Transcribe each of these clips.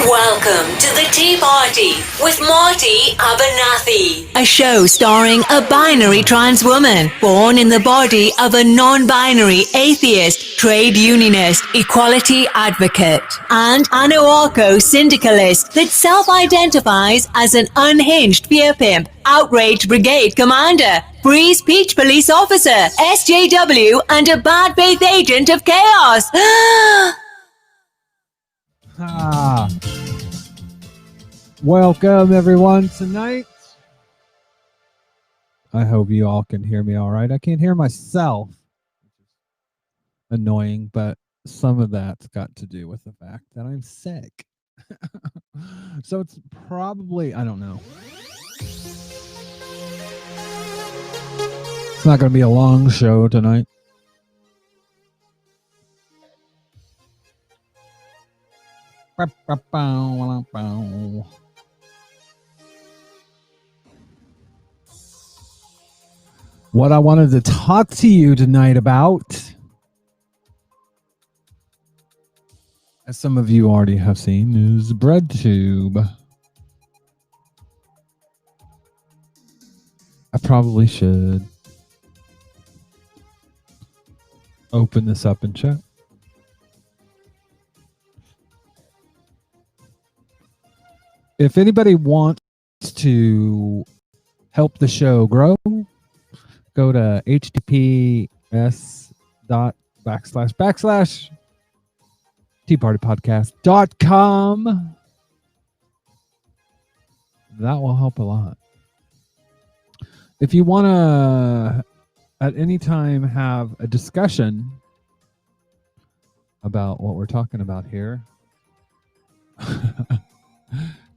Welcome to the Tea Party with Marty Abernathy, a show starring a binary trans woman born in the body of a non-binary atheist, trade unionist, equality advocate, and an Oako syndicalist that self-identifies as an unhinged fear pimp, outrage brigade commander, Breeze Peach police officer, SJW, and a bad faith agent of chaos. Welcome everyone tonight. I hope you all can hear me all right. I can't hear myself. Annoying, but some of that's got to do with the fact that I'm sick. So it's probably, I don't know. It's not going to be a long show tonight. What I wanted to talk to you tonight about, as some of you already have seen, is Breadtube. I probably should open this up and chat. If anybody wants to help the show grow, go to https://teapartypodcast.com. That will help a lot. If you want to at any time have a discussion about what we're talking about here,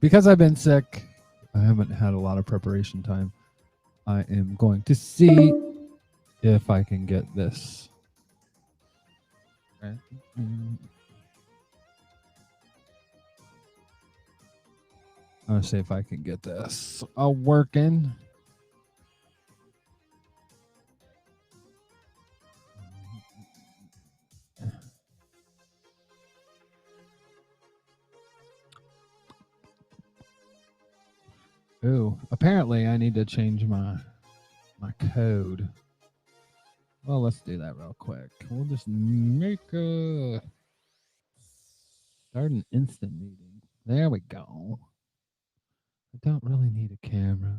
because I've been sick, I haven't had a lot of preparation time. I am going to see if I can get this. Okay. I'll see if I can get this working. Ooh, apparently I need to change my code. Well, let's do that real quick. We'll just make start an instant meeting. There we go. I don't really need a camera.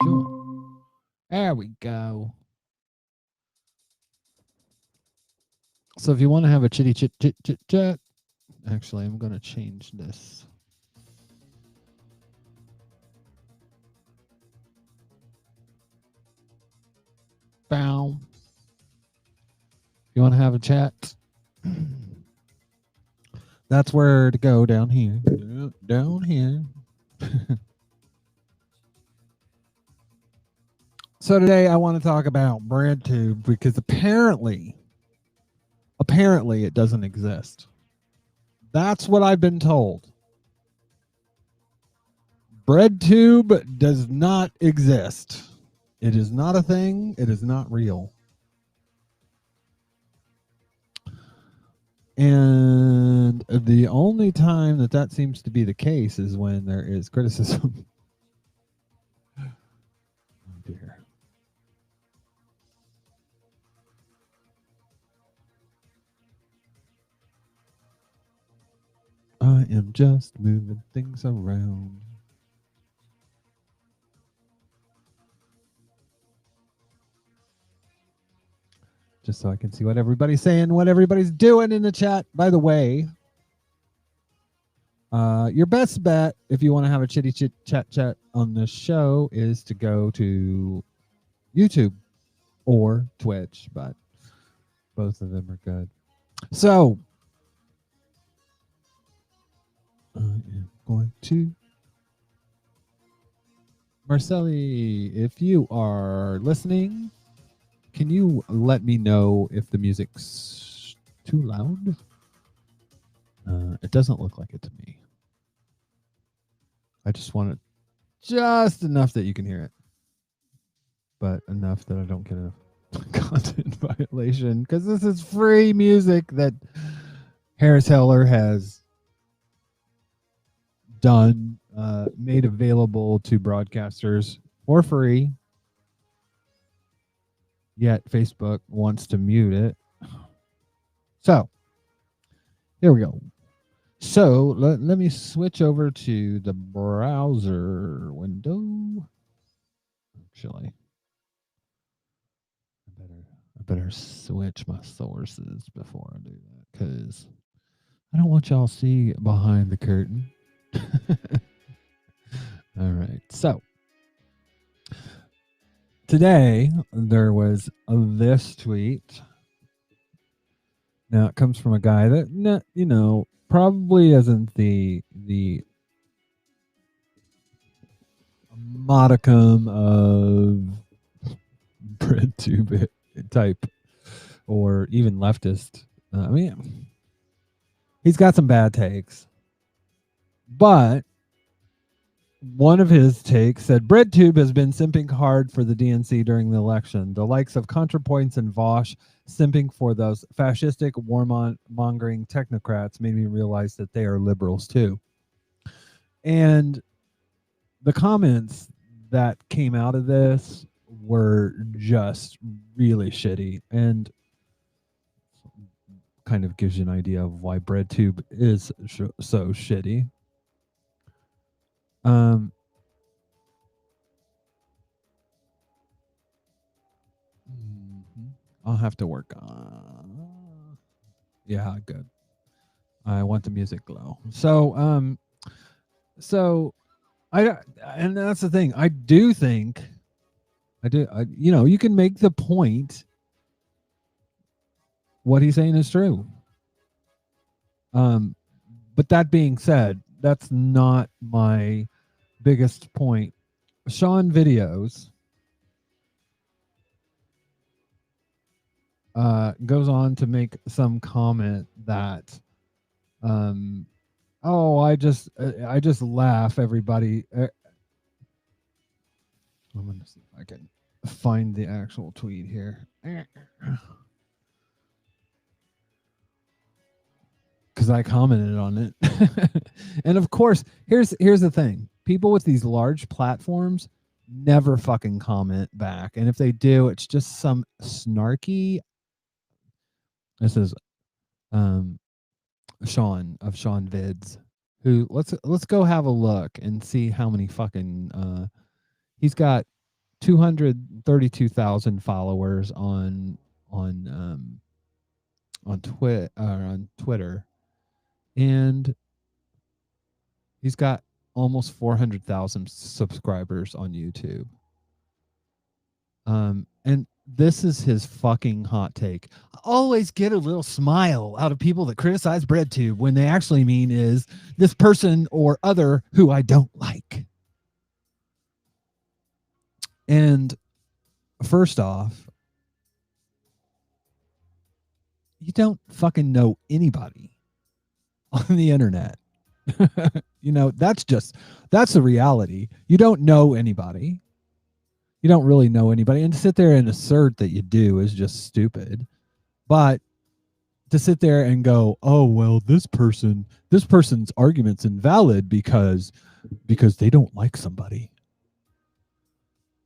Sure. There we go. So if you want to have a chitty chit chit chit chat, actually, I'm going to change this. Bow. You want to have a chat? That's where to go, down here. Down here. So today I want to talk about Breadtube because apparently it doesn't exist. That's what I've been told. Breadtube does not exist. It is not a thing. It is not real. And the only time that seems to be the case is when there is criticism. Oh dear. I am just moving things around. Just so I can see what everybody's saying, what everybody's doing in the chat. By the way, your best bet if you want to have a chitty chit chat on this show is to go to YouTube or Twitch, but both of them are good. So I am going to Marcelli, if you are listening, can you let me know if the music's too loud? It doesn't look like it to me. I just want it just enough that you can hear it, but enough that I don't get a content violation, because this is free music that Harris Heller has made available to broadcasters for free, yet Facebook wants to mute it. So here we go. So let me switch over to the browser window. Actually, I better switch my sources before I do that, because I don't want y'all to see behind the curtain. All right. So today there was this tweet. Now it comes from a guy that, you know, probably isn't the modicum of Breadtube type or even leftist. I mean, he's got some bad takes, but one of his takes said Breadtube has been simping hard for the DNC during the election. The likes of ContraPoints and Vosh simping for those fascistic, warmongering technocrats made me realize that they are liberals too. And the comments that came out of this were just really shitty, and kind of gives you an idea of why Breadtube is so shitty. I'll have to work on. Yeah, good. I want the music low. So and that's the thing. I do think, you know, you can make the point. What he's saying is true. But that being said, that's not my biggest point. Sean Videos goes on to make some comment that, oh, I just laugh, everybody. I'm going to see if I can find the actual tweet here. Because I commented on it. And of course, here's the thing. People with these large platforms never fucking comment back. And if they do, it's just some snarky. This is Sean of Sean Vids, who let's go have a look and see how many fucking he's got 232,000 followers on Twitter, and he's got almost 400,000 subscribers on YouTube. And this is his fucking hot take. I always get a little smile out of people that criticize Breadtube when they actually mean is this person or other who I don't like. And first off, you don't fucking know anybody on the internet. You know, that's the reality. You don't know anybody. You don't really know anybody. And to sit there and assert that you do is just stupid. But to sit there and go, oh, well, this person's argument's invalid because they don't like somebody.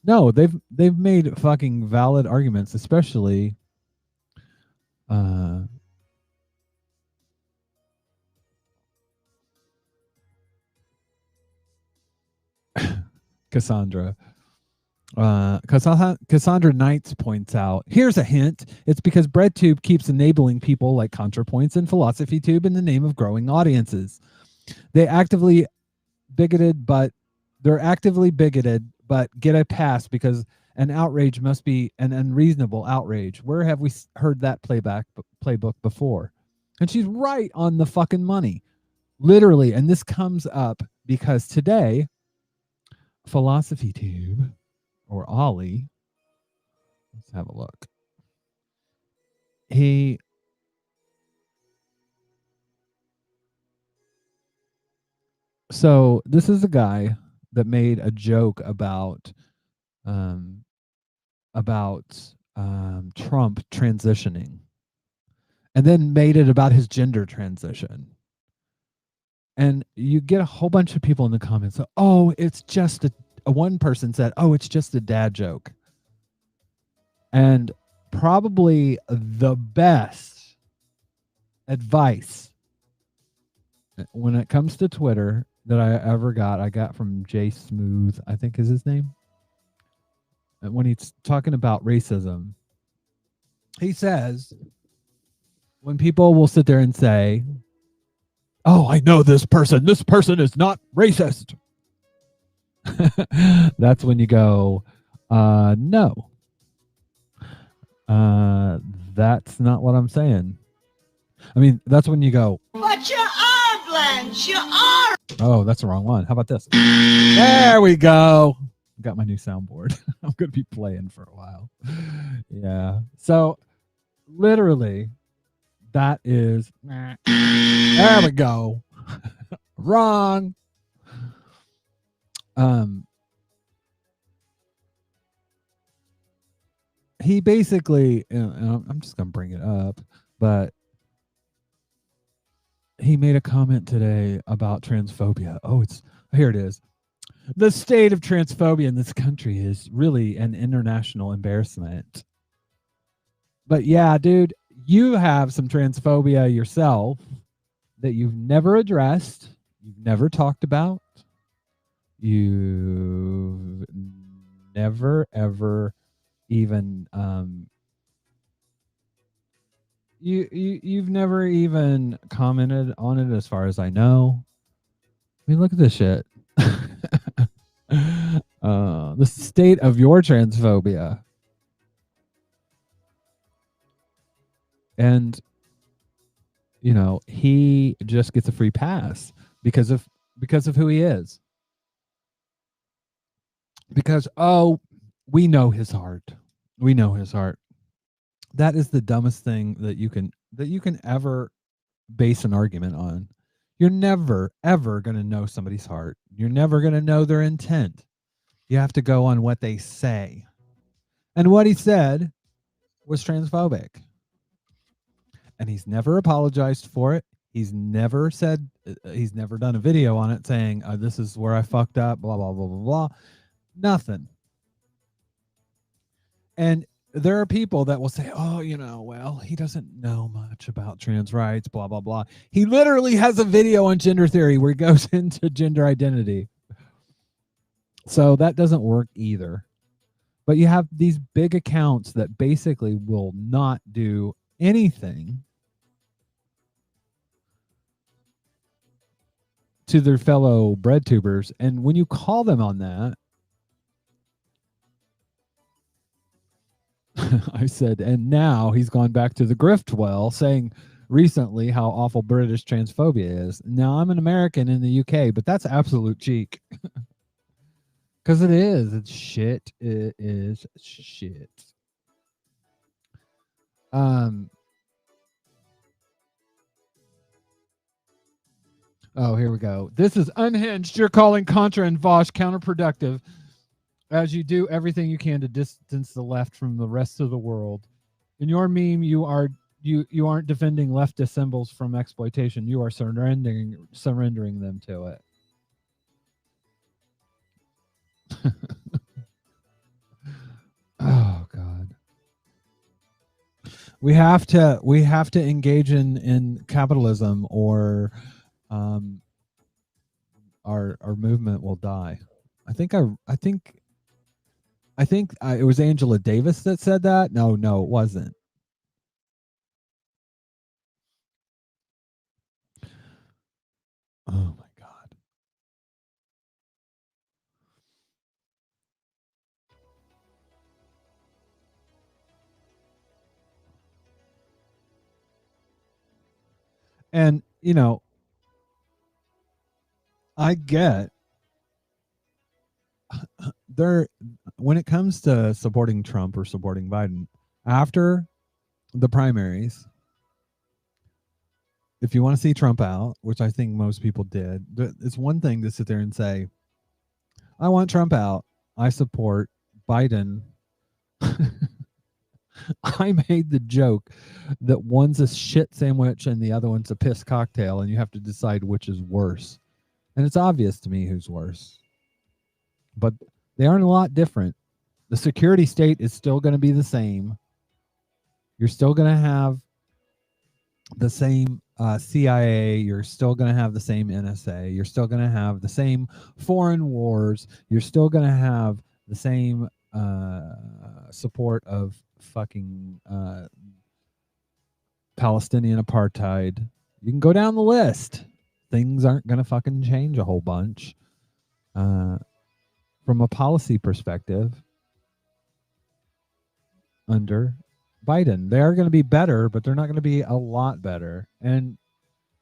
No, they've made fucking valid arguments, especially Cassandra. Cassandra Knights points out, here's a hint. It's because Breadtube keeps enabling people like ContraPoints and PhilosophyTube in the name of growing audiences. They're actively bigoted, but get a pass because an outrage must be an unreasonable outrage. Where have we heard that playbook before? And she's right on the fucking money. Literally. And this comes up because today, PhilosophyTube, or Olly, let's have a look. So this is a guy that made a joke about Trump transitioning. and then made it about his gender transition. And you get a whole bunch of people in the comments. Oh, it's just one person said, oh, it's just a dad joke. And probably the best advice when it comes to Twitter that I ever got, I got from Jay Smooth, I think is his name. And when he's talking about racism, he says, when people will sit there and say, oh, I know this person is not racist. That's when you go, no. That's not what I'm saying. I mean, that's when you go, but you are, Blanche, you are. Oh, that's the wrong one. How about this? There we go. Got my new soundboard. I'm going to be playing for a while. Yeah. So literally, that is, there we go. Wrong. He basically, I'm just going to bring it up, but he made a comment today about transphobia. Oh, here it is. The state of transphobia in this country is really an international embarrassment. But yeah, dude, you have some transphobia yourself that you've never addressed, you've never talked about, you've never ever even you've never even commented on it as far as I know. I mean, look at this shit. The state of your transphobia. And you know, he just gets a free pass because of who he is. Because we know his heart. We know his heart. That is the dumbest thing that you can ever base an argument on. You're never ever going to know somebody's heart. You're never going to know their intent. You have to go on what they say. And what he said was transphobic. And he's never apologized for it. He's never said, he's never done a video on it saying, this is where I fucked up, blah, blah, blah, blah, blah. Nothing. And there are people that will say, oh, you know, well, he doesn't know much about trans rights, blah, blah, blah. He literally has a video on gender theory where he goes into gender identity. So that doesn't work either. But you have these big accounts that basically will not do anything to their fellow breadtubers. And when you call them on that, I said, and now he's gone back to the grift well, saying recently how awful British transphobia is. Now, I'm an American in the UK, but that's absolute cheek. Because it is. It's shit. It is shit. Oh, here we go. This is unhinged. You're calling Contra and Vosh counterproductive as you do everything you can to distance the left from the rest of the world. In your meme, you aren't defending leftist symbols from exploitation. You are surrendering them to it. Oh God. We have to engage in capitalism, or our movement will die. I think it was Angela Davis that said that. No, it wasn't. Oh my God. And, you know, I get when it comes to supporting Trump or supporting Biden after the primaries, if you want to see Trump out, which I think most people did, it's one thing to sit there and say, I want Trump out. I support Biden. I made the joke that one's a shit sandwich and the other one's a piss cocktail, and you have to decide which is worse. And it's obvious to me who's worse. But they aren't a lot different. The security state is still going to be the same. You're still going to have the same CIA. You're still going to have the same NSA. You're still going to have the same foreign wars. You're still going to have the same support of fucking Palestinian apartheid. You can go down the list. Things aren't going to fucking change a whole bunch. From a policy perspective, under Biden, they are going to be better, but they're not going to be a lot better. And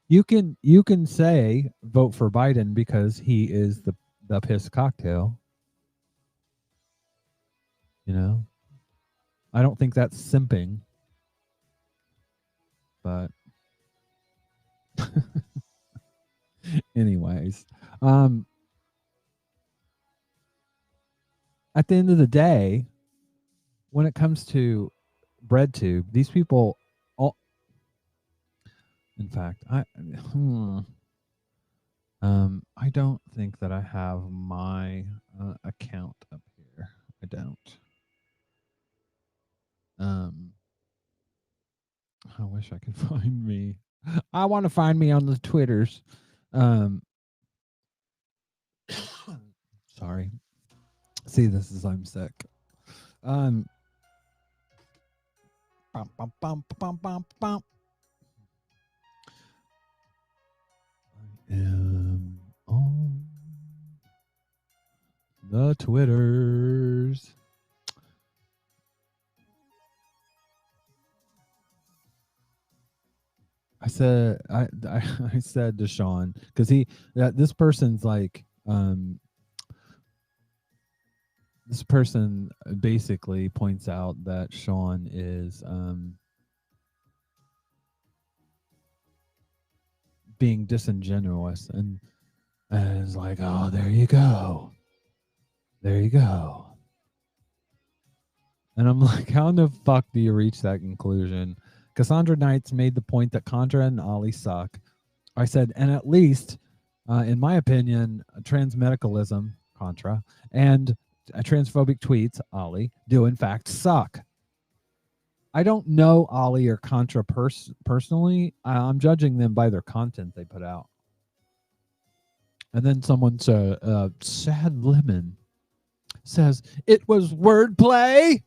you can say vote for Biden because he is the piss cocktail. You know, I don't think that's simping, but anyways, at the end of the day, when it comes to Breadtube, these people all, in fact, I don't think that I have my account up here. I don't. I wish I could find me. I want to find me on the Twitters. Sorry. See, this is I'm sick. Bum, bum, bum, bum, bum, bum. I am on the Twitters. I said I said to Sean, because this person's like this person basically points out that Sean is being disingenuous, and is like, oh, there you go. And I'm like, how in the fuck do you reach that conclusion? Cassandra Knights made the point that Contra and Olly suck. I said, and at least, in my opinion, transmedicalism, Contra, and transphobic tweets, Olly, do in fact suck. I don't know Olly or Contra personally. I'm judging them by their content they put out. And then someone said, Sad Lemon says, it was wordplay.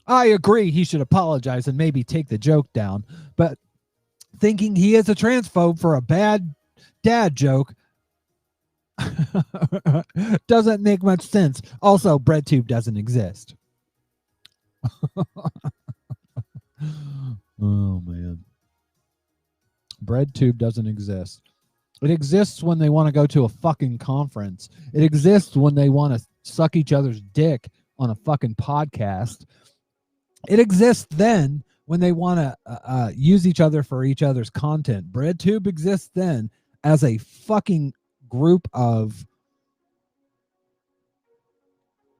I agree he should apologize and maybe take the joke down, but thinking he is a transphobe for a bad dad joke doesn't make much sense. Also, Breadtube doesn't exist. Oh, man. Breadtube doesn't exist. It exists when they want to go to a fucking conference. It exists when they want to suck each other's dick on a fucking podcast. It exists then when they want to use each other for each other's content. Breadtube exists then as a fucking group of...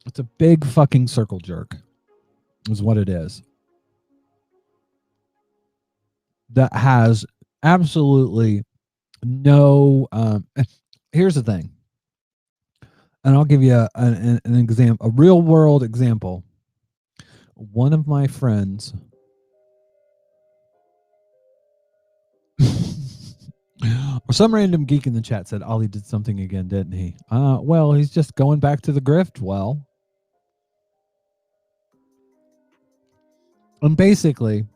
It's a big fucking circle jerk is what it is. That has absolutely no... here's the thing. And I'll give you an example, a real world example. One of my friends or some random geek in the chat said Olly did something again, didn't he? Well, he's just going back to the grift. Well, and basically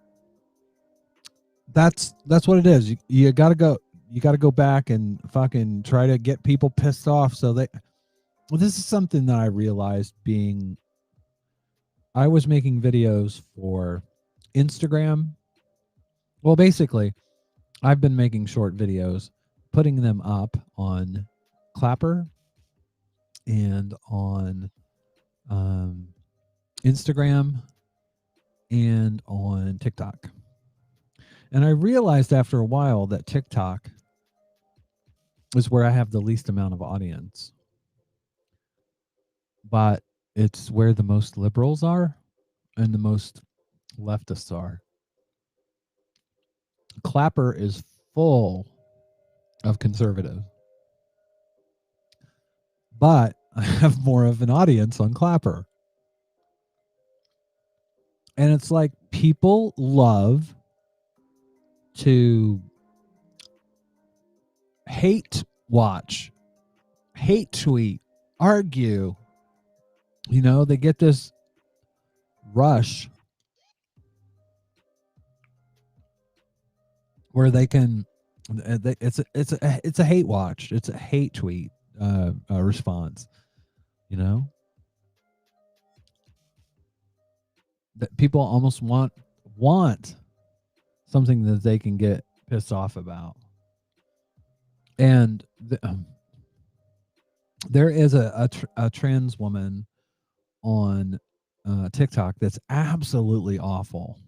that's what it is. You got to go back and fucking try to get people pissed off. So this is something that I realized I was making videos for Instagram. Well, basically, I've been making short videos, putting them up on Clapper and on Instagram and on TikTok. And I realized after a while that TikTok is where I have the least amount of audience. But it's where the most liberals are. and the most leftists are. Clapper is full of conservatives, but I have more of an audience on Clapper. And it's like people love to hate watch, hate tweet, argue. You know, they get this rush where they can. It's a hate watch. It's a hate tweet response. You know, that people almost want something that they can get pissed off about. And there is a trans woman on TikTok that's absolutely awful.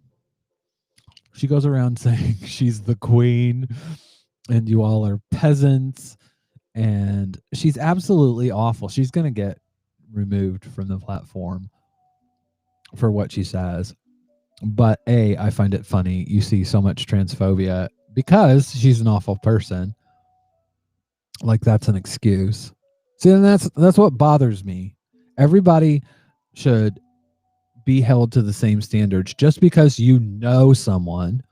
She goes around saying she's the queen and you all are peasants, and she's absolutely awful. She's going to get removed from the platform for what she says. But I find it funny. You see so much transphobia because she's an awful person. Like that's an excuse. See, and that's what bothers me. Everybody should be held to the same standards. Just because you know someone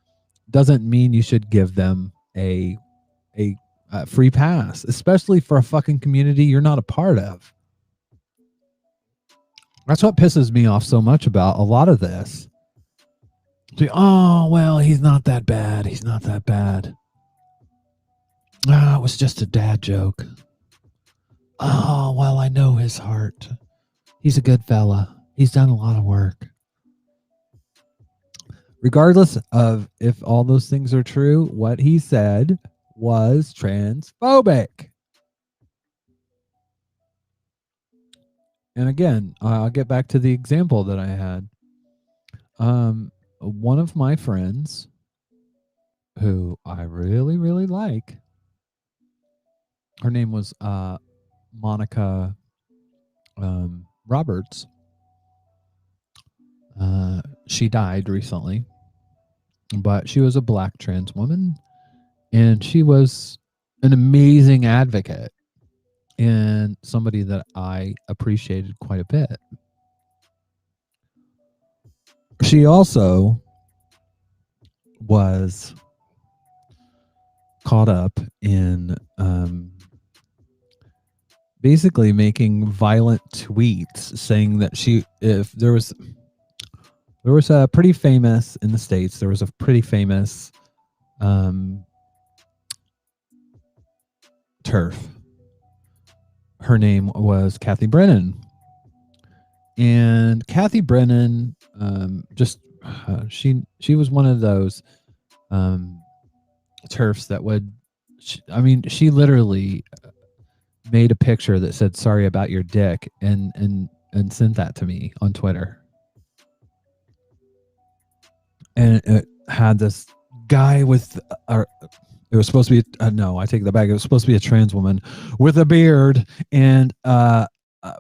doesn't mean you should give them a free pass, especially for a fucking community you're not a part of. That's what pisses me off so much about a lot of this. Oh, well, he's not that bad. He's not that bad. It was just a dad joke. Oh, well, I know his heart. He's a good fella. He's done a lot of work. Regardless of if all those things are true, what he said was transphobic. And again, I'll get back to the example that I had. One of my friends who I really, really like, her name was Monica Roberts. She died recently, but she was a black trans woman, and she was an amazing advocate and somebody that I appreciated quite a bit. She also was caught up in basically making violent tweets saying that if there was a pretty famous in the States, there was a pretty famous TERF. Her name was Kathy Brennan. And Kathy Brennan she was one of those TERFs that would, she literally made a picture that said sorry about your dick and sent that to me on Twitter. And it had this guy with it was supposed to be no, I take that back. It was supposed to be a trans woman with a beard and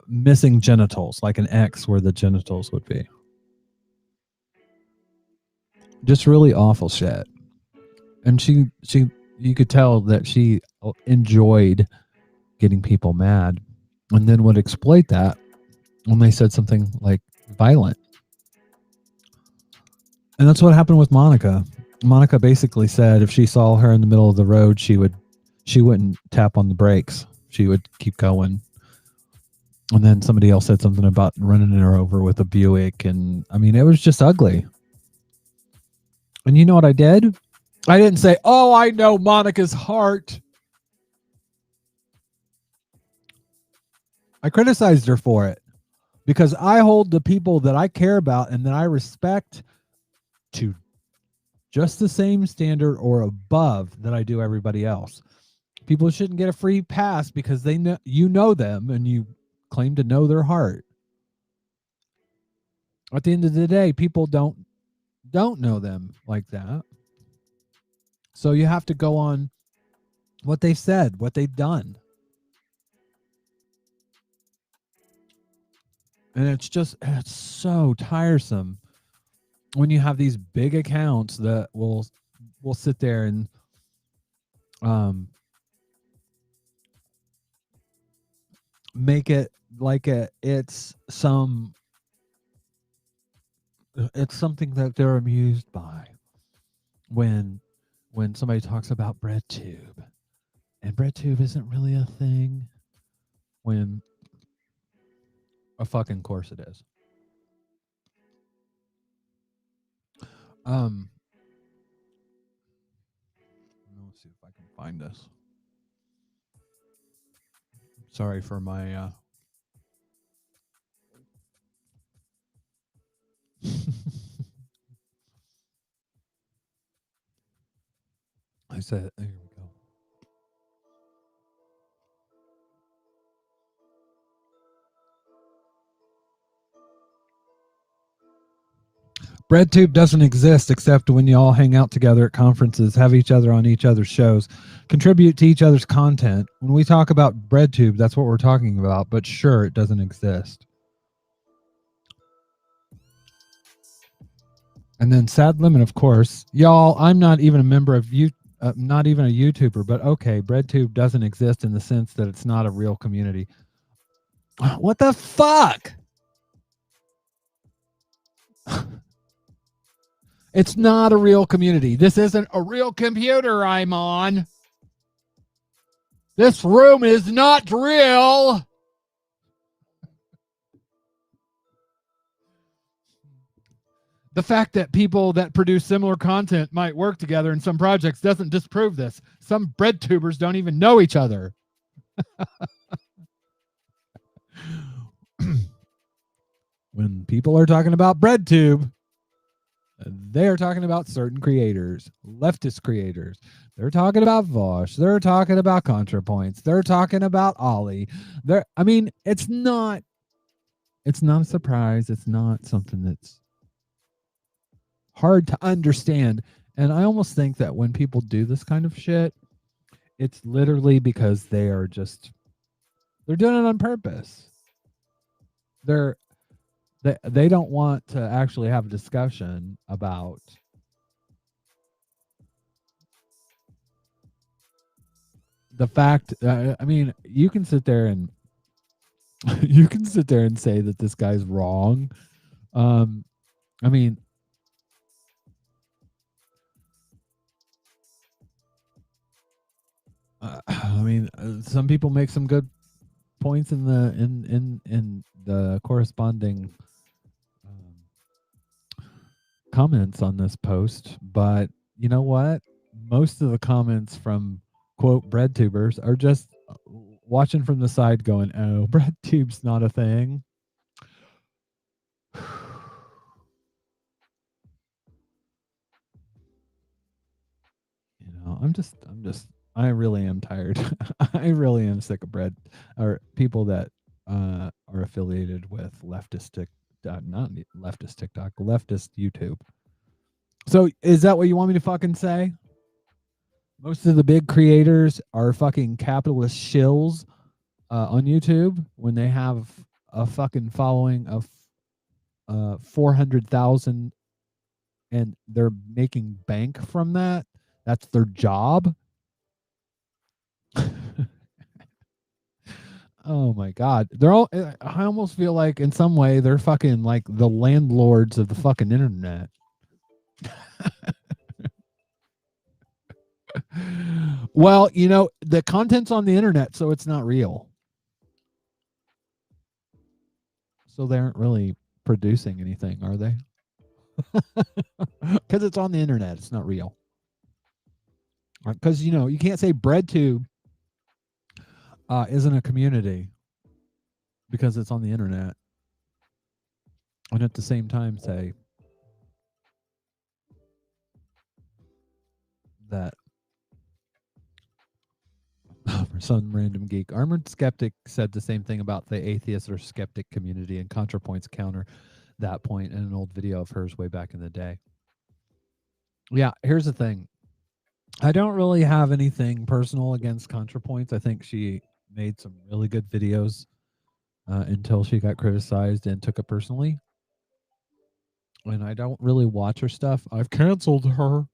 missing genitals, like an X where the genitals would be. Just really awful shit. And she you could tell that she enjoyed getting people mad, and then would exploit that when they said something like violent. And that's what happened with Monica. Monica basically said if she saw her in the middle of the road, she wouldn't tap on the brakes. She would keep going. And then somebody else said something about running her over with a Buick. And it was just ugly. And you know what I did? I didn't say, oh, I know Monica's heart. I criticized her for it because I hold the people that I care about and that I respect to just the same standard or above that I do everybody else. People shouldn't get a free pass because they know you know them and you claim to know their heart. At the end of the day, people don't know them like that. So you have to go on what they've said, what they've done. And it's so tiresome when you have these big accounts that will sit there and make it like it's something that they're amused by when somebody talks about Breadtube, and Breadtube isn't really a thing, when a fucking course it is. Let's see if I can find this. Sorry for my I said, there we go. Breadtube doesn't exist except when you all hang out together at conferences, have each other on each other's shows, contribute to each other's content. When we talk about Breadtube, that's what we're talking about, but sure, it doesn't exist. And then Sad Lemon, of course. Y'all, I'm not even a member of you, not even a YouTuber, but okay, Breadtube doesn't exist in the sense that it's not a real community. What the fuck? It's not a real community. This isn't a real computer I'm on. This room is not real. The fact that people that produce similar content might work together in some projects doesn't disprove this. Some breadtubers don't even know each other. When people are talking about Breadtube, they are talking about certain creators, leftist creators. They're talking about Vosh. They're talking about ContraPoints. They're talking about Olly. I mean, it's not a surprise. It's not something that's hard to understand. And I almost think that when people do this kind of shit, it's literally because they're doing it on purpose. They don't want to actually have a discussion about the fact. I mean, you can sit there and say that this guy's wrong. I mean, some people make some good points in the corresponding comments on this post, but you know what? Most of the comments from quote breadtubers are just watching from the side going, oh, breadtube's not a thing. You know, I really am tired. I really am sick of or people that are affiliated with leftist not leftist TikTok, leftist YouTube. So is that what you want me to fucking say? Most of the big creators are fucking capitalist shills on YouTube when they have a fucking following of 400,000 and they're making bank from that. That's their job. Oh my God. I almost feel like in some way they're fucking like the landlords of the fucking internet. Well, you know, the content's on the internet, so it's not real. So they aren't really producing anything, are they? Because it's on the internet, it's not real. Because, you know, you can't say Breadtube isn't a community because it's on the internet. And at the same time say that for some random geek, Armored Skeptic said the same thing about the atheist or skeptic community, and ContraPoints counter that point in an old video of hers way back in the day. Yeah, here's the thing. I don't really have anything personal against ContraPoints. I think she made some really good videos until she got criticized and took it personally. and I don't really watch her stuff. I've canceled her.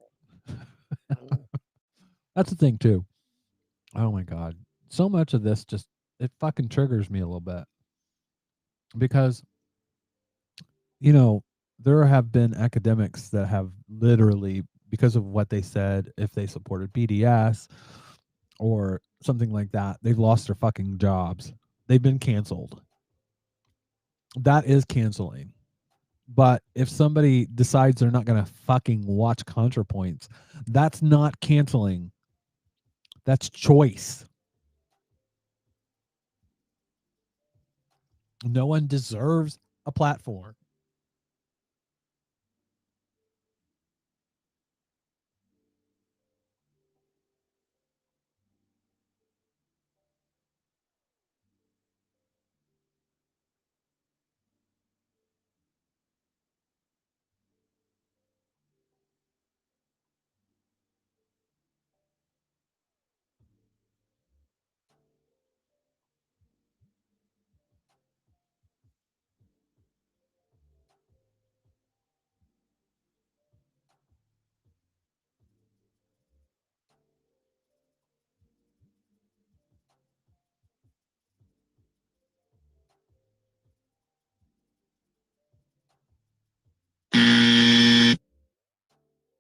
That's the thing too. Oh my god. So much of this just it fucking triggers me a little bit. Because there have been academics that have literally, because of what they said, if they supported BDS or something like that, they've lost their fucking jobs. They've been canceled. That is canceling. But if somebody decides they're not going to fucking watch ContraPoints, that's not canceling. That's choice. No one deserves a platform.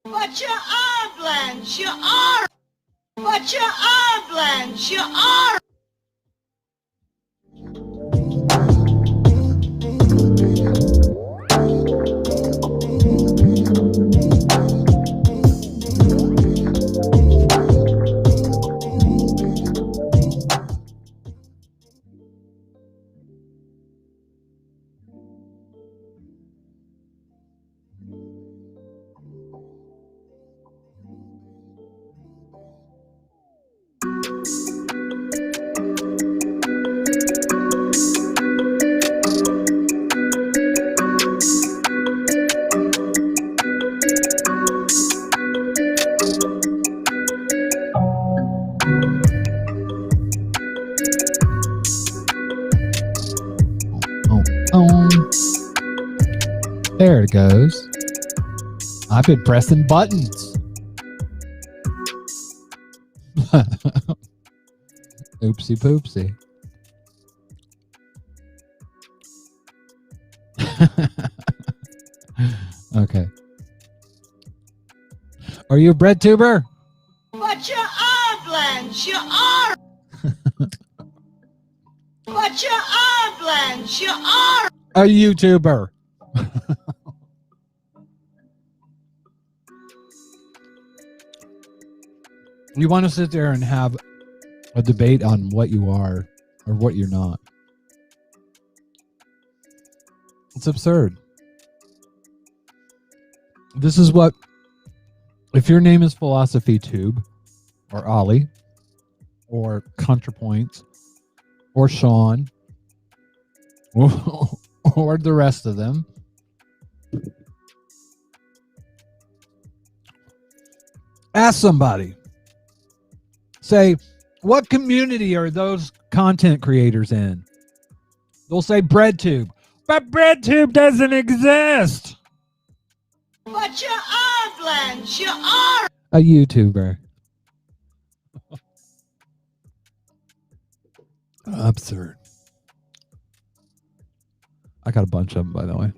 But you are, Blanche. You are. But you are, Blanche. You are. There it goes. I've been pressing buttons. Oopsie poopsie. Okay. Are you a Breadtuber? But you are, Blanche. You are. But you are, Blanche. You are. A YouTuber. You want to sit there and have a debate on what you are or what you're not. It's absurd. This is what, if your name is Philosophy Tube or Olly or ContraPoints or Sean or the rest of them, ask somebody. Say, what community are those content creators in? They'll say Breadtube. But Breadtube doesn't exist. But you are, Blanche. You are. A YouTuber. Absurd. I got a bunch of them, by the way.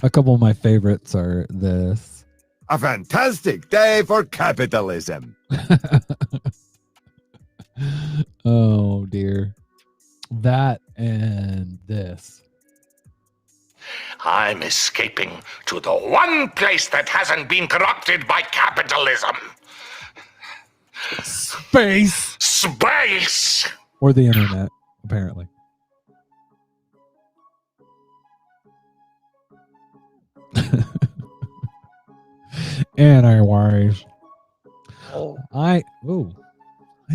A couple of my favorites are this. A fantastic day for capitalism. Oh, dear. That and this. I'm escaping to the one place that hasn't been corrupted by capitalism. Space. Space! Or the internet, apparently. Anyways. I'm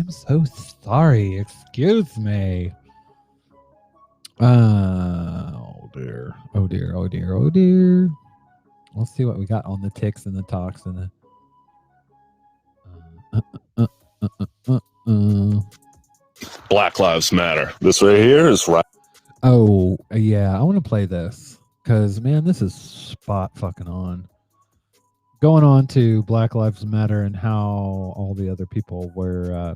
so sorry. Excuse me. Oh dear. Oh dear. Oh dear. Oh dear. Let's see what we got on the ticks and the talks and the Black Lives Matter. This right here is right. Oh, yeah, I want to play this because, man, this is spot fucking on. Going on to Black Lives Matter and how all the other people were.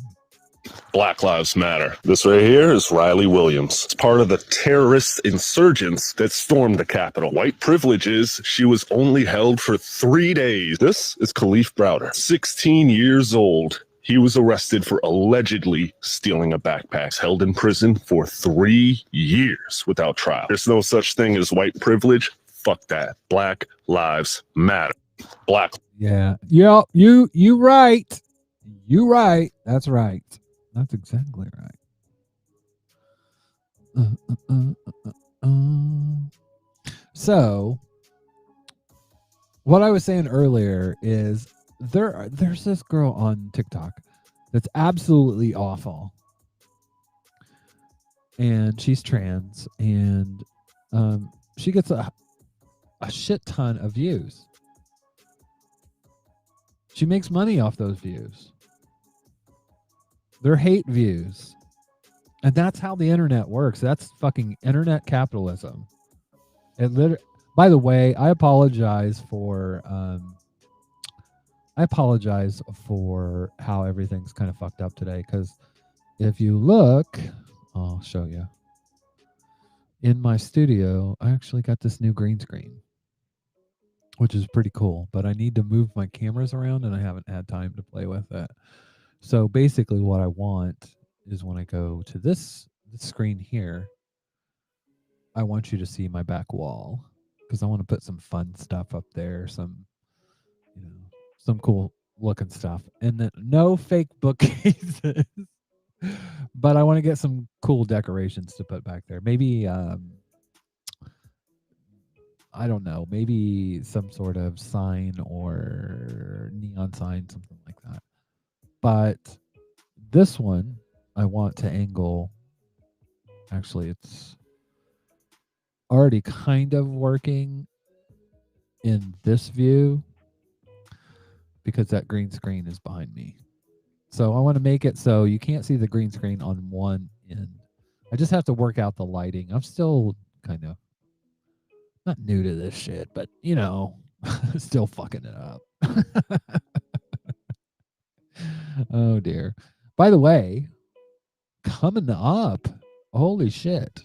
Black Lives Matter. This right here is Riley Williams. It's part of the terrorist insurgents that stormed the Capitol. White privilege is she was only held for 3 days. This is Khalif Browder, 16 years old. He was arrested for allegedly stealing a backpack, held in prison for 3 years without trial. There's no such thing as white privilege. Fuck that. Black Lives Matter. Black. Yeah. Yep. You right. You right. That's right. That's exactly right. So, what I was saying earlier is there's this girl on TikTok that's absolutely awful, and she's trans, and she gets a shit ton of views. She makes money off those views. They're hate views. And that's how the internet works. That's fucking internet capitalism. By the way, I apologize for how everything's kind of fucked up today, because if you look, I'll show you. In my studio, I actually got this new green screen, which is pretty cool, but I need to move my cameras around and I haven't had time to play with it. So basically what I want is when I go to this screen here, I want you to see my back wall, because I want to put some fun stuff up there, some cool looking stuff, and then no fake bookcases, but I want to get some cool decorations to put back there. Maybe, I don't know, maybe some sort of sign or neon sign, something like that. But this one, I want to angle. Actually, it's already kind of working in this view because that green screen is behind me. So I want to make it so you can't see the green screen on one end. I just have to work out the lighting. I'm still kind of not new to this shit, but still fucking it up. Oh dear. By the way, coming up, holy shit.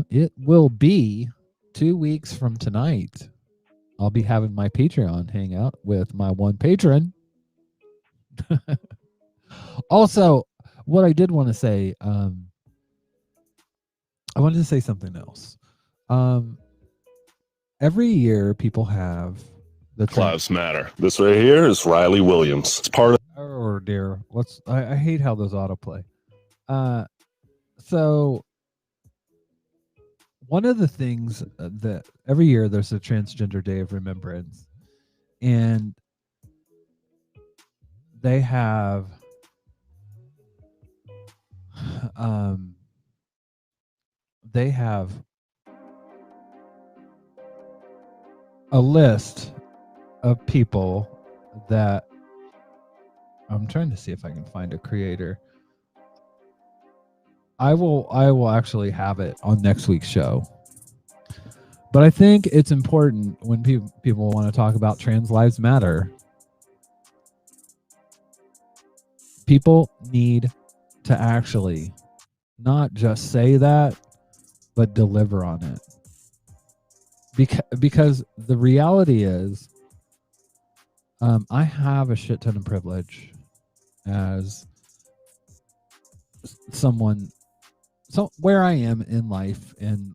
It will be 2 weeks from tonight. I'll be having my Patreon hangout with my one patron. Also, what I did want to say, I wanted to say something else. Every year people have the Lives Matter. This right here is Riley Williams. It's part of. Oh dear. I hate how those autoplay. So one of the things that every year there's a Transgender Day of Remembrance, and they have a list of people that I'm trying to see if I can find a creator. I will actually have it on next week's show. But I think it's important when people want to talk about Trans Lives Matter. People need to actually not just say that, but deliver on it. Because the reality is, I have a shit ton of privilege as someone, so where I am in life and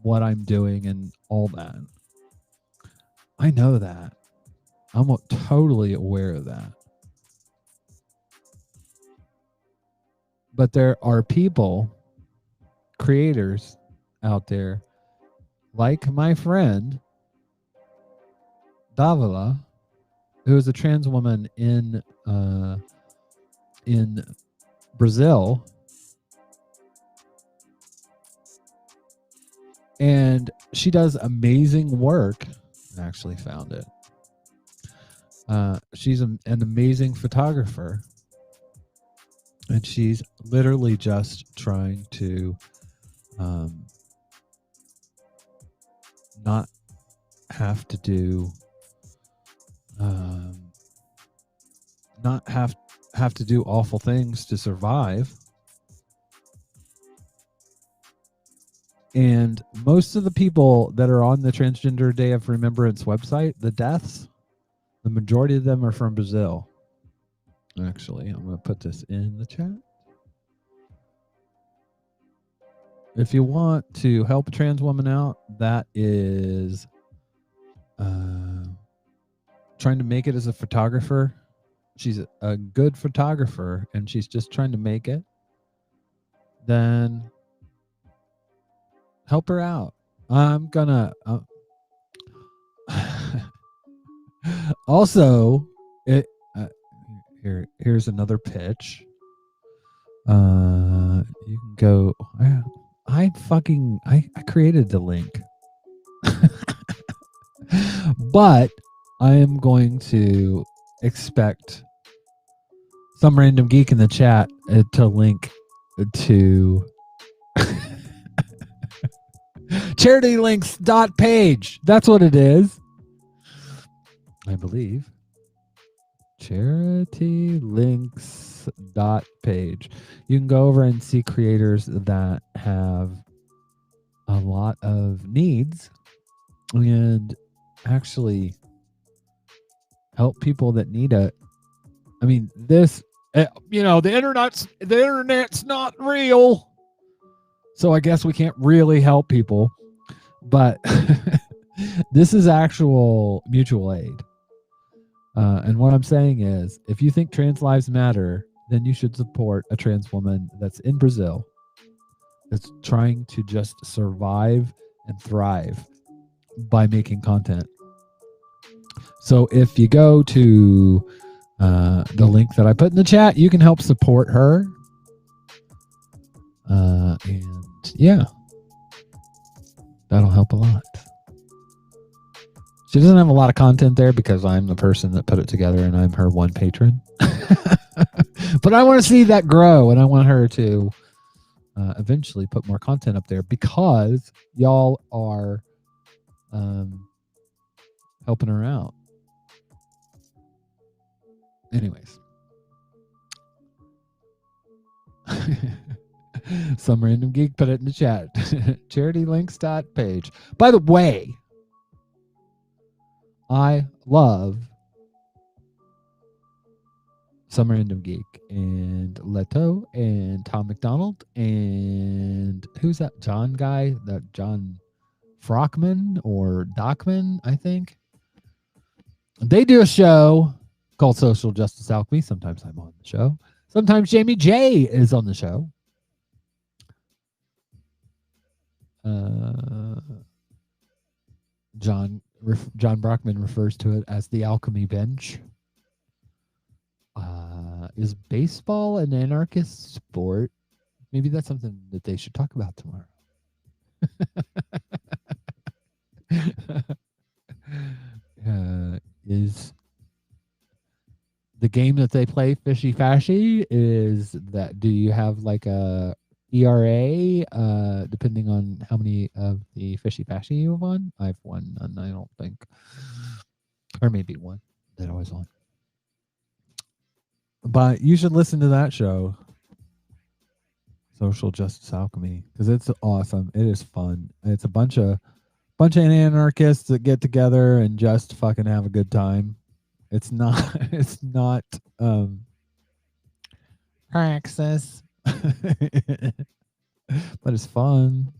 what I'm doing and all that. I know that. I'm totally aware of that. But there are people, creators out there, like my friend Davila, who is a trans woman in Brazil, and she does amazing work. I actually found it. She's an amazing photographer, And she's literally just trying to not have to do not have to do awful things to survive. And most of the people that are on the Transgender Day of Remembrance website, the deaths, the majority of them are from Brazil. Actually, I'm going to put this in the chat. If you want to help a trans woman out, that is trying to make it as a photographer. She's a good photographer and she's just trying to make it. Then help her out. I'm gonna also it here's another pitch. You can go. I created the link, but I am going to expect some random geek in the chat to link to charitylinks.page. That's what it is, I believe. charitylinks.page. You can go over and see creators that have a lot of needs and actually help people that need it. I mean, this, the internet's not real. So I guess we can't really help people, but this is actual mutual aid. And what I'm saying is, if you think trans lives matter, then you should support a trans woman that's in Brazil, that's trying to just survive and thrive by making content. So if you go to the link that I put in the chat, you can help support her. And yeah, that'll help a lot. She doesn't have a lot of content there because I'm the person that put it together and I'm her one patron. But I want to see that grow, and I want her to eventually put more content up there because y'all are helping her out. Anyways. Some random geek put it in the chat. charitylinks.page. By the way, I love Some Random Geek and Leto and Tom McDonald and who's that John guy? That John Frockman or Dockman, I think. They do a show called Social Justice Alchemy. Sometimes I'm on the show. Sometimes Jamie J is on the show. John Brockman refers to it as the Alchemy Bench. Is baseball an anarchist sport? Maybe that's something that they should talk about tomorrow. Is the game that they play fishy fashy? Is that, do you have like a ERA, depending on how many of the fishy fashy you've won? I've won none, I don't think. Or maybe one that I was on. But you should listen to that show, Social Justice Alchemy, because it's awesome. It is fun. It's a bunch of anarchists that get together and just fucking have a good time. It's not praxis. But it's fun.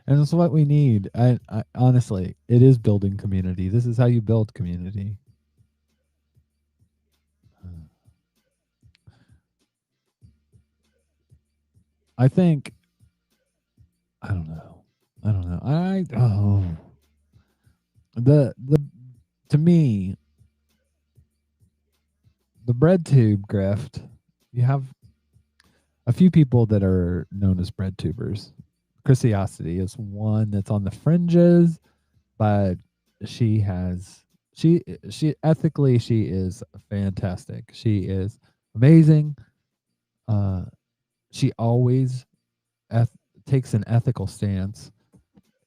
And it's what we need. I honestly, it is building community. This is how you build community. I think, I don't know. To me, the Breadtube Grift, you have a few people that are known as Breadtubers. Chrissiosity is one that's on the fringes, but she She ethically, she is fantastic. She is amazing. She always takes an ethical stance.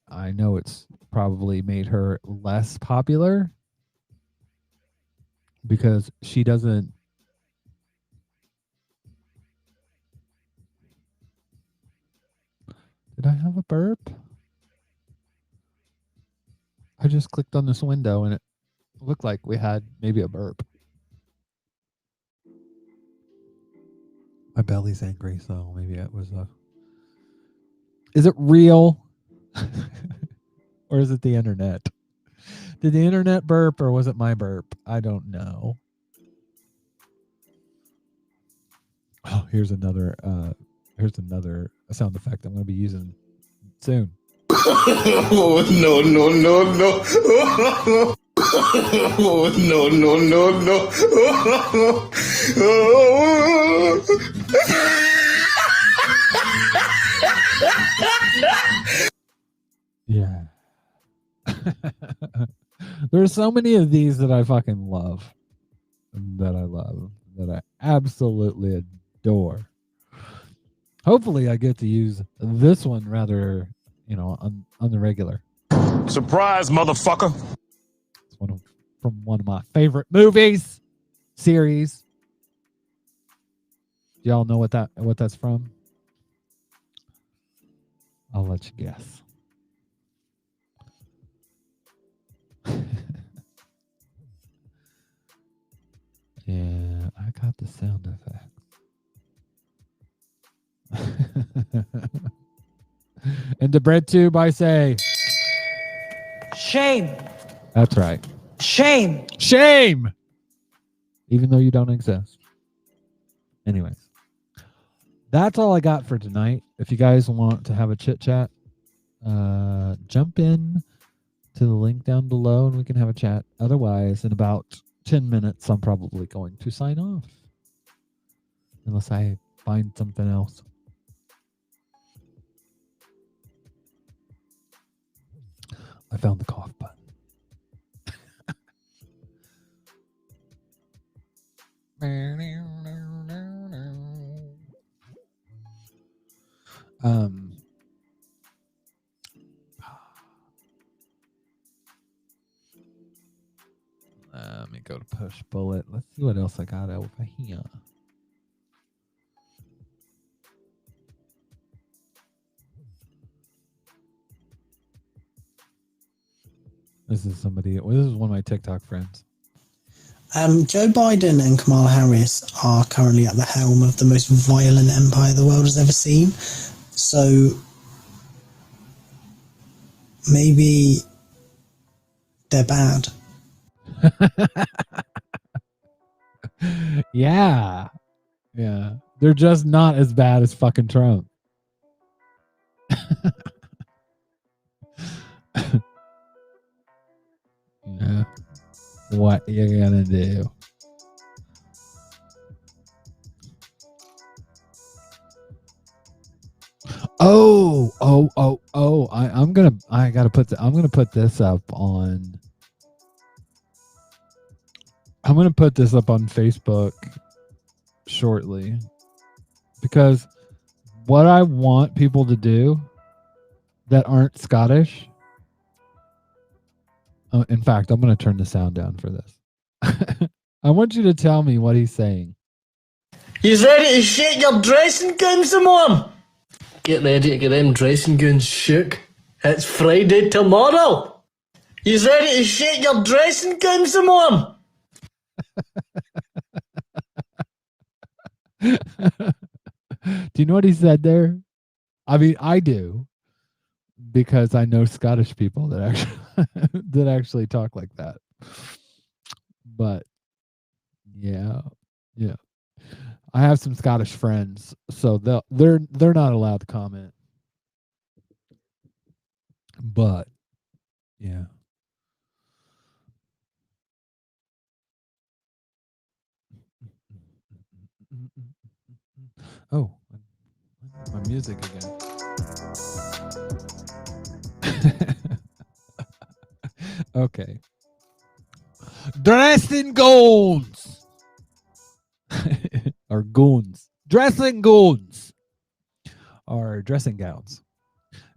I know it's probably made her less popular because she doesn't. Did I have a burp? I just clicked on this window and it looked like we had maybe a burp. My belly's angry, so maybe it was a. Is it real? Or is it the internet? Did the internet burp or was it my burp? I don't know. Oh, here's another sound effect I'm going to be using soon. Oh, no, no, no, no. Oh, no, no, no, no. Yeah. There's so many of these that I fucking love. That I absolutely adore. Hopefully I get to use this one rather, on the regular. Surprise, motherfucker. It's from one of my favorite movies series. Do y'all know what that's from? I'll let you guess. Yeah, I got the sound effect. And the Breadtube, I say, Shame. that's right. Shame. Shame. Even though you don't exist. Anyways, that's all I got for tonight. If you guys want to have a chit chat, jump in to the link down below and we can have a chat. Otherwise, in about 10 minutes, I'm probably going to sign off. Unless I find something else. I found the cough button. Let me go to push bullet. Let's see what else I got over here. This is one of my TikTok friends. Joe Biden and Kamala Harris are currently at the helm of the most violent empire the world has ever seen. So maybe they're bad. Yeah. Yeah. They're just not as bad as fucking Trump. Yeah. What you gonna do? I'm gonna put this up on. I'm gonna put this up on Facebook shortly because what I want people to do that aren't Scottish. In fact, I'm going to turn the sound down for this. I want you to tell me what he's saying. He's ready to shake your dressing gowns, Mom. Get ready to get them dressing gowns shook. It's Friday tomorrow. He's ready to shake your dressing gowns, Mom. Do you know what he said there? I mean, I do. Because I know Scottish people that actually that actually talk like that. But yeah. I have some Scottish friends, so they're not allowed to comment. But yeah. Oh, my music again. Okay. Dressing gowns. Or goons. Dressing gowns. Or dressing gowns.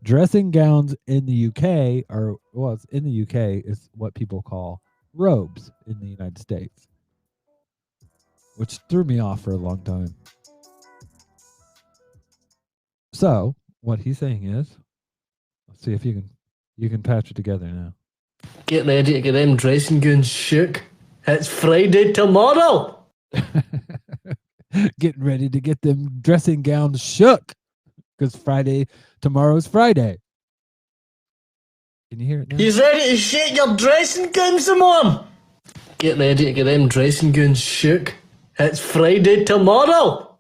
Dressing gowns in the UK are, well, it's in the UK is what people call robes in the United States, which threw me off for a long time. So what he's saying is, let's see if you can patch it together now. Get ready to get them dressing gowns shook. It's Friday tomorrow. Getting ready to get them dressing gowns shook because tomorrow's Friday. Can you hear it now? He's ready to shake your dressing gowns, someone. Get ready to get them dressing gowns shook. It's Friday tomorrow.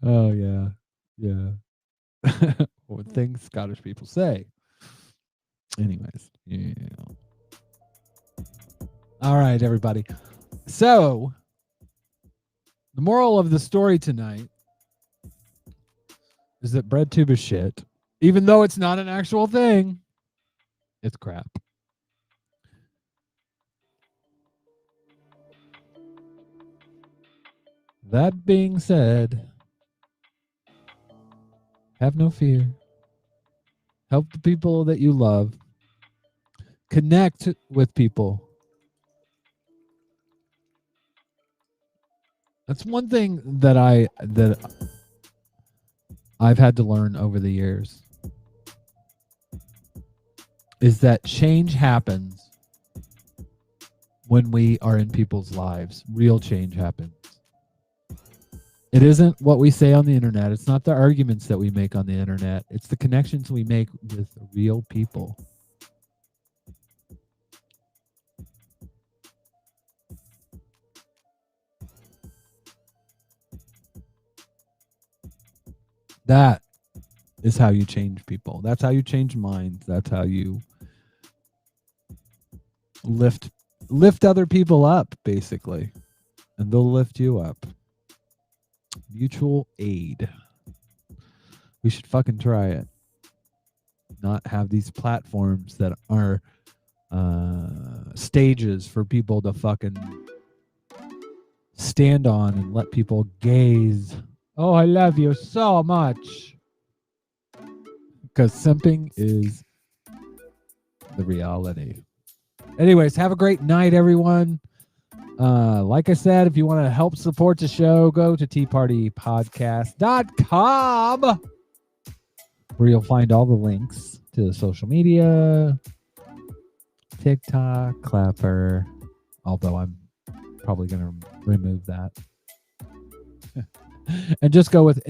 Oh yeah, yeah. What things Scottish people say. Anyways, yeah. All right, everybody. So, the moral of the story tonight is that Breadtube is shit. Even though it's not an actual thing, it's crap. That being said, have no fear. Help the people that you love. Connect with people. That's one thing that I've had to learn over the years is that change happens when we are in people's lives. Real change happens. It isn't what we say on the internet. It's not the arguments that we make on the internet. It's the connections we make with real people. That is how you change people. That's how you change minds. That's how you lift other people up, basically. And they'll lift you up. Mutual aid. We should fucking try it. Not have these platforms that are stages for people to fucking stand on and let people gaze. Oh, I love you so much. Because simping is the reality. Anyways, have a great night, everyone. Like I said, if you want to help support the show, go to teapartypodcast.com where you'll find all the links to the social media, TikTok, Clapper, although I'm probably going to remove that. And just go with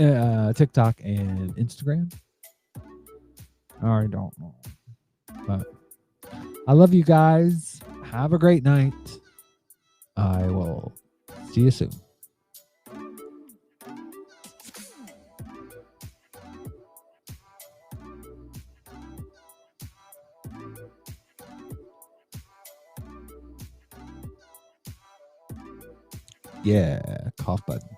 TikTok and Instagram. I don't know. But I love you guys. Have a great night. I will see you soon. Yeah, cough button.